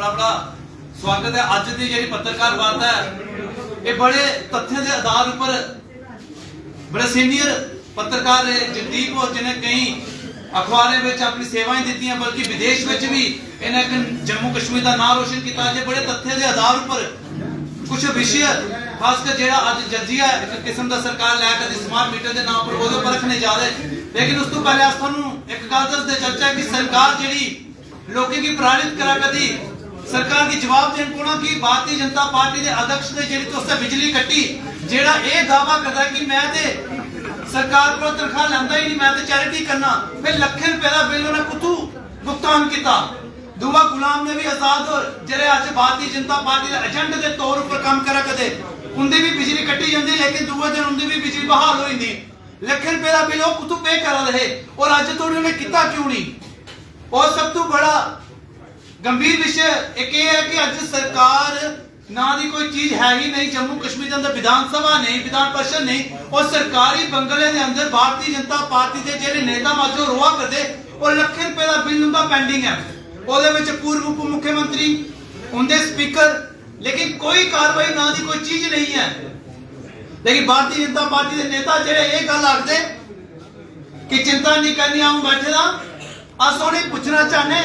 बड़ा बड़ा स्वागत है। अज की जी पत्रकार वार्ता है ये बड़े तथ्य के आधार पर बड़े सीनियर पत्रकार जगदीप और जिन्हें कई अखबारों में अपनी सेवाएं दी, बल्कि विदेश में भी इन्हें जम्मू कश्मीर का नाम रोशन किया। बड़े तथ्य के आधार पर कुछ विषय खासकर जो अज जजिया एक किस्म का सरकार लैकर स्मार्ट मीटर के नाम पर वो रखने जा रहे। लेकिन उस तो पहले अस एक गल दसते चलचा कि सरकार जी लोगों की प्रताड़ित करा कदी सरकार की जवाब देन कोना कि भारतीय जनता पार्टी के अध्यक्ष ने जी तो उससे बिजली कट्टी जेड़ा ये दावा करता कि मैं ते सरकार को तनख्वाह लैंदा ही नहीं, मैं तो चैरिटी करना। फिर लाख रुपए का बिल उन्हें कुतू भुगतान किया। दुआ गुलाम ने भी आजाद और जेरे आज भारतीय जनता पार्टी के एजेंट के तौर पर काम करा कदे उनकी भी बिजली कट्टी जाती, लेकिन दूसरे दिन उनकी भी बिजली बहाल हो जाती। लाख रुपए का बिल वो कुतू पे करा रहे और अज तोड़ी उन्हें किया क्यों नहीं। और सब तो बड़ा गंभीर विषय एक ये है कि अज सरकार ना दी कोई चीज है ही नहीं। जम्मू कश्मीर के अंदर विधानसभा नहीं, विधान परिषद नहीं, और सरकारी बंगले के अंदर भारतीय जनता पार्टी के जेडे नेता माजो रोआ करते और लाख रुपए का बिल उनका पेंडिंग है। वो पूर्व उप मुख्यमंत्री उनके स्पीकर, लेकिन कोई कार्रवाई ना दी कोई चीज नहीं है। लेकिन भारतीय जनता पार्टी के नेता जेडे ये गल आखते कि चिंता नहीं करनी आऊं बैठे ना अस उन्हें पूछना चाहने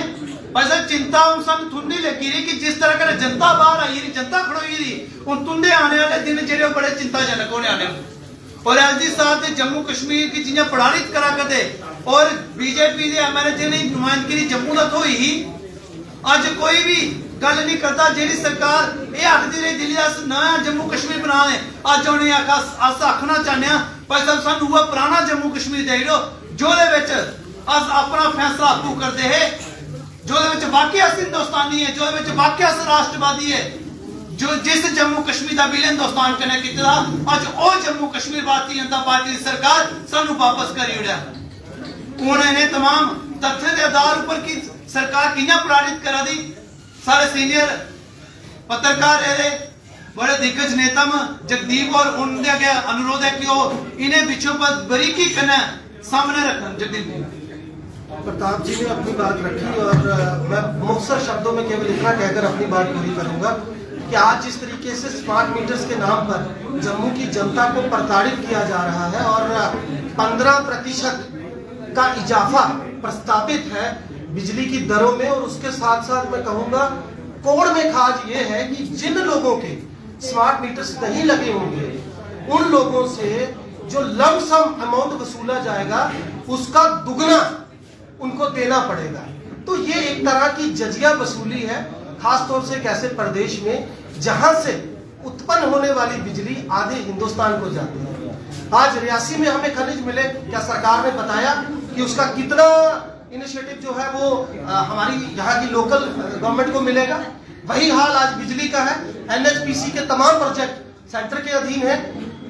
पर चिंता उन सब थुंडी लगी रही कि जिस तरह का जनता बाहर आई रही, जनता खड़ोई रही, उन तुंडे आने वाले दिन जेडे बड़े चिंताजनक होने आने। और एलजी साहब ने जम्मू कश्मीर की चीजें प्रताड़ित करा करते और बीजेपी के एमएलए ने नुमाइंदगी जम्मू तक हुई ही अज कोई भी गल नहीं करता। जी सरकार ये आखती रही दिल्ली नया जम्मू कश्मीर बना है, अज उन्हें अस आखना चाहते पर सब सानू हुआ पुराना जम्मू कश्मीर दे दो जो अस अपना फैसला आपू करते हैं, जो वाकई अस हिंदुस्तानी है, जो वाकई अस राष्ट्रवादी है। जो जिस जम्मू कश्मीर का बिल हिंदुस्तान कने किया अज वो जम्मू कश्मीर भारतीय जनता पार्टी की सरकार सानू वापस करी उड़ा। उन्होंने तमाम तथ्य के आधार पर की सरकार किया प्रताड़ित करा दी। सारे सीनियर पत्रकार रहे बड़े दिग्गज नेता जगदीप और उनके आगे अनुरोध है कि वो इन्हें विषयों पर बारीकी कने सामने रखन। जगदीप प्रताप जी ने अपनी बात रखी और मैं मुख्तसर शब्दों में केवल इतना कहकर अपनी बात पूरी करूंगा कि आज जिस तरीके से स्मार्ट मीटर्स के नाम पर जम्मू की जनता को प्रताड़ित किया जा रहा है और 15% का इजाफा प्रस्तावित है बिजली की दरों में, और उसके साथ साथ मैं कहूंगा कोड़ में खाज ये है कि जिन लोगों के स्मार्ट मीटर्स नहीं लगे होंगे उन लोगों से जो लमसम अमाउंट वसूला जाएगा उसका दुगना उनको देना पड़ेगा। तो ये एक तरह की जजिया वसूली है, खासतौर से एक ऐसे प्रदेश में जहां से उत्पन्न होने वाली बिजली आधे हिंदुस्तान को जाती है। आज रियासी में हमें खनिज मिले, क्या सरकार ने बताया कि उसका कितना इनिशिएटिव जो है वो हमारी यहाँ की लोकल गवर्नमेंट को मिलेगा। वही हाल आज बिजली का है। एनएचपीसी के तमाम प्रोजेक्ट सेंटर के अधीन है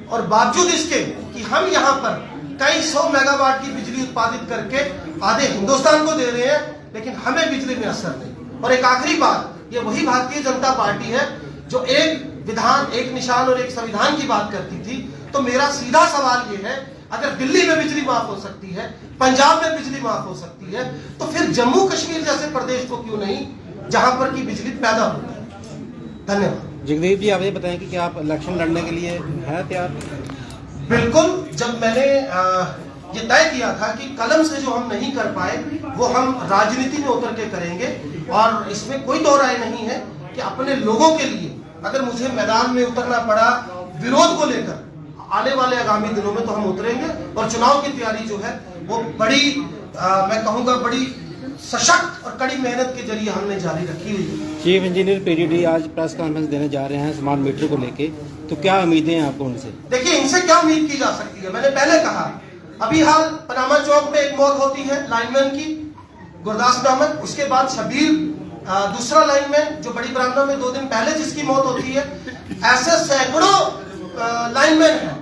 और बावजूद इसके कि हम यहाँ पर कई 100 मेगावाट की बिजली उत्पादित करके आधे हिंदुस्तान को दे रहे हैं, लेकिन हमें बिजली में असर नहीं। और एक आखिरी बात, ये वही भारतीय जनता पार्टी है जो एक विधान, एक निशान और एक संविधान की बात करती थी। तो मेरा सीधा सवाल ये है, अगर दिल्ली में बिजली माफ हो सकती है, पंजाब में बिजली माफ हो सकती है, तो फिर जम्मू कश्मीर जैसे प्रदेश को क्यों नहीं, जहां पर की बिजली पैदा होती है। धन्यवाद। जगदीप जी, आप ये बताएं कि क्या आप इलेक्शन लड़ने के लिए हैं तैयार? बिल्कुल। जब मैंने ये तय किया था कि कलम से जो हम नहीं कर पाए वो हम राजनीति में उतर के करेंगे, और इसमें कोई दो राय नहीं है कि अपने लोगों के लिए अगर मुझे मैदान में उतरना पड़ा विरोध को लेकर आने वाले आगामी दिनों में तो हम उतरेंगे। और चुनाव की तैयारी जो है वो बड़ी मैं कहूँगा बड़ी सशक्त और कड़ी मेहनत के जरिए हमने जारी रखी हुई है। चीफ इंजीनियर पीडीडी आज प्रेस कॉन्फ्रेंस देने जा रहे हैं स्मार्ट मीटर को लेके, तो क्या उम्मीदें हैं आपको उनसे? देखिए, इनसे क्या उम्मीद की जा सकती है। मैंने पहले कहा, अभी हाल पनामा चौक में एक मौत होती है लाइनमैन की, गुरदास नामक। उसके बाद शबीर दूसरा लाइनमैन जो बड़ी बरामदा में 2 दिन पहले जिसकी मौत होती है। ऐसे सैकड़ों लाइनमैन हैं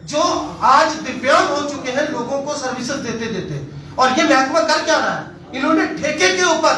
जो आज दिव्यांग हो चुके हैं लोगों को सर्विसेज देते देते। और ये महकमा कर क्या रहा है, इन्होंने ठेके के ऊपर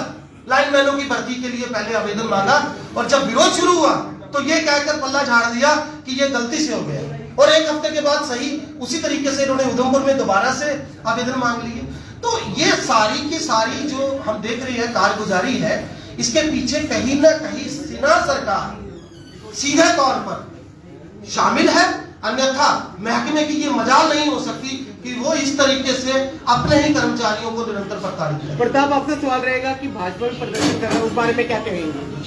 लाइनमैनों की भर्ती के लिए पहले आवेदन मांगा और जब विरोध शुरू हुआ तो ये कहकर पल्ला झाड़ दिया कि ये गलती से हो गया, और 1 हफ्ते के बाद सही उसी तरीके से इन्होंने उधमपुर में दोबारा से आवेदन मांग लिए। तो ये सारी की सारी जो हम देख रहे हैं कारगुजारी है, इसके पीछे कहीं ना कहीं सिन्हा सरकार सीधे तौर पर शामिल है, अन्यथा महकमे की ये मजाल नहीं हो सकती कि वो इस तरीके से अपने ही कर्मचारियों को निरंतर प्रताड़ित करे। प्रताप, आपसे सवाल रहेगा कि भाजपा में प्रदर्शन कर रहे हैं, उस बारे में क्या कहेंगे?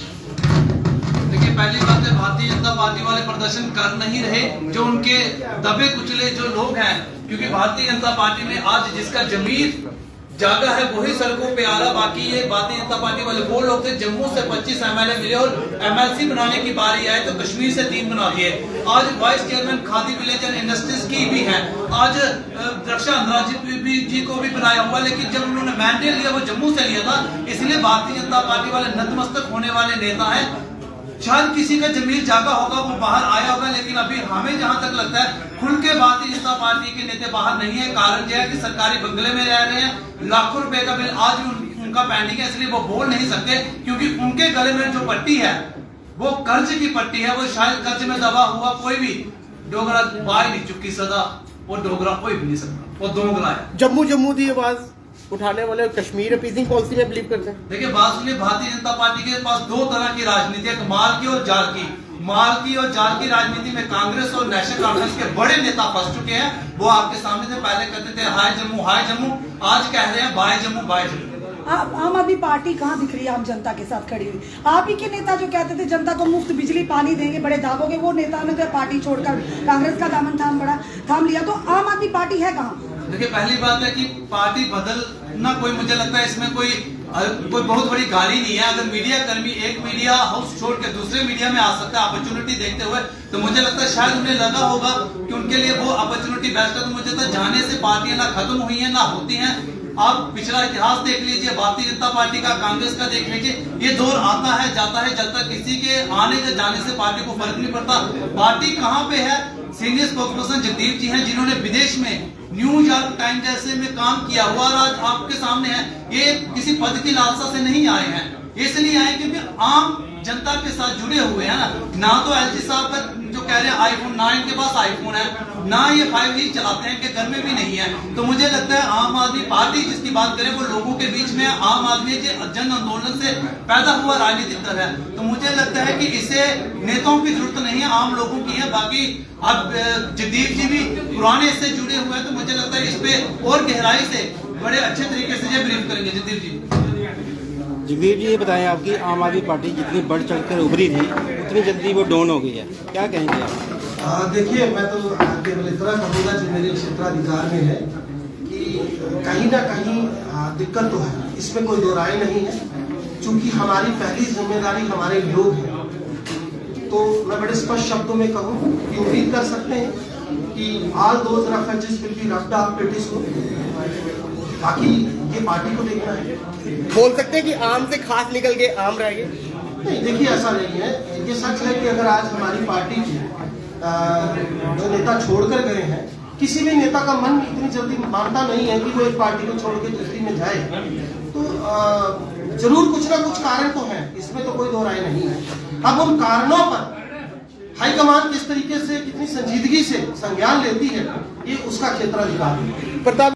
देखिए, पहली बात है, भारतीय जनता पार्टी वाले प्रदर्शन कर नहीं रहे, जो उनके दबे कुचले जो लोग हैं, क्योंकि भारतीय जनता पार्टी में आज जिसका जमीर जागा है वही सड़कों पे आ रहा। बाकी ये भारतीय जनता पार्टी वाले वो लोग थे, जम्मू से 25 MLA मिले और MLC बनाने की बारी आए तो कश्मीर से 3 बना दिए। आज vice chairman khadi village and industries की भी है, आज रक्षा अंदराज जी को भी बनाया हुआ, लेकिन जब उन्होंने मैंडेट लिया वो जम्मू से लिया था। इसलिए भारतीय जनता पार्टी वाले नतमस्तक होने वाले नेता है। शायद किसी का जमीर जागा होगा, वो बाहर आया होगा, लेकिन अभी हमें जहां तक लगता है खुल के भारतीय जनता पार्टी के नेता बाहर नहीं है। कारण यह है कि सरकारी बंगले में रह रहे हैं, लाखों रुपए का बिल आज भी उनका पेंडिंग है, इसलिए वो बोल नहीं सकते, क्योंकि उनके गले में जो पट्टी है वो कर्ज की पट्टी है। वो शायद कर्ज में दबा हुआ कोई भी डोगरा बाई नहीं चुकी सदा, वो डोगरा कोई भी नहीं सकता, वो दोगला है। जम्मू की आवाज उठाने वाले कश्मीर अपीजिंग पॉलिसी में बिलीव करते हैं। देखिए, बात सुनिए, भारतीय जनता पार्टी के पास 2 तरह की राजनीति है, माल की और जाल की। माल की और जाल की राजनीति में कांग्रेस और नेशनल कॉन्फ्रेंस के बड़े नेता फंस चुके हैं। वो आपके सामने थे, पहले कहते थे हाय जम्मू, आज कह रहे हैं बाय जम्मू, बाय जम्मू। आम आदमी पार्टी कहाँ दिख रही है आम जनता के साथ खड़ी हुई? आप ही के नेता जो कहते थे जनता को मुफ्त बिजली पानी देंगे, बड़े दावों के, वो नेता ने पार्टी छोड़कर कांग्रेस का दामन थाम लिया, तो आम आदमी पार्टी है कहाँ? देखिए, पहली बात है कि पार्टी बदलना कोई, मुझे लगता है इसमें कोई बहुत बड़ी गाली नहीं है। अगर मीडिया कर्मी एक मीडिया हाउस छोड़ के दूसरे मीडिया में आ सकता है अपॉर्चुनिटी देखते हुए, तो मुझे लगता है शायद उन्हें लगा होगा कि उनके लिए वो अपॉर्चुनिटी बेस्ट है। तो मुझे लगता है जाने से पार्टियां ना खत्म हुई है ना होती हैं। आप पिछला इतिहास देख लीजिए, भारतीय जनता पार्टी का, कांग्रेस का देख लीजिए, ये दौर आता है जाता है, जब तक किसी के आने या जाने से पार्टी को फर्क नहीं पड़ता। पार्टी कहाँ पे है? सीनियर स्पोक्सपर्सन जगदीप जी हैं, जिन्होंने विदेश में न्यूयॉर्क टाइम जैसे में काम किया हुआ, और आज आपके सामने है। ये किसी पद की लालसा से नहीं आए हैं, इसलिए आए क्योंकि आम जनता के साथ जुड़े हुए हैं ना। तो एलजी साहब का जो कह रहे हैं आईफोन, ना इनके पास आईफोन है, ना ये 5G चलाते हैं, इनके घर में भी नहीं है। तो मुझे लगता है आम आदमी पार्टी जिसकी बात करें वो लोगों के बीच में, आम आदमी जन आंदोलन से पैदा हुआ राजनीतिक दल है। तो मुझे लगता है कि इसे नेताओं की जरूरत नहीं है, आम लोगों की है। बाकी अब जगदीप जी भी पुराने इससे जुड़े हुए हैं, तो मुझे लगता है इस पे और गहराई से बड़े अच्छे तरीके से ये ब्रीफ करेंगे। जगदीप जी जी ये बताएं, आपकी आम आदमी पार्टी जितनी बढ़ चढ़कर उभरी थी उतनी जल्दी वो डाउन हो गई है, क्या कहेंगे आप? देखिए, मैं तो केवल इतना कहूँगा जो मेरे क्षेत्राधिकार में है कि कहीं ना कहीं दिक्कत तो है, इसमें कोई दो राय नहीं है। चूंकि हमारी पहली जिम्मेदारी हमारे लोग हैं, तो मैं बड़े स्पष्ट शब्दों में कहूँ कि उम्मीद कर सकते हैं कि all those references will be wrapped up pretty soon. बाकी ये पार्टी को देखना है। बोल सकते हैं कि आम से खास निकल के आम रह गए? नहीं, देखिए ऐसा नहीं है। ये सच है कि अगर आज हमारी पार्टी के जो नेता छोड़कर गए हैं, किसी भी नेता का मन इतनी जल्दी मानता नहीं है कि वो एक पार्टी को छोड़ के दूसरी में जाए, तो जरूर कुछ ना कुछ कारण तो है, इसमें तो कोई दो राय नहीं है। अब उन कारणों पर हाईकमान किस तरीके से, कितनी संजीदगी से संज्ञान लेती है, ये उसका क्षेत्राधिकार है। प्रताप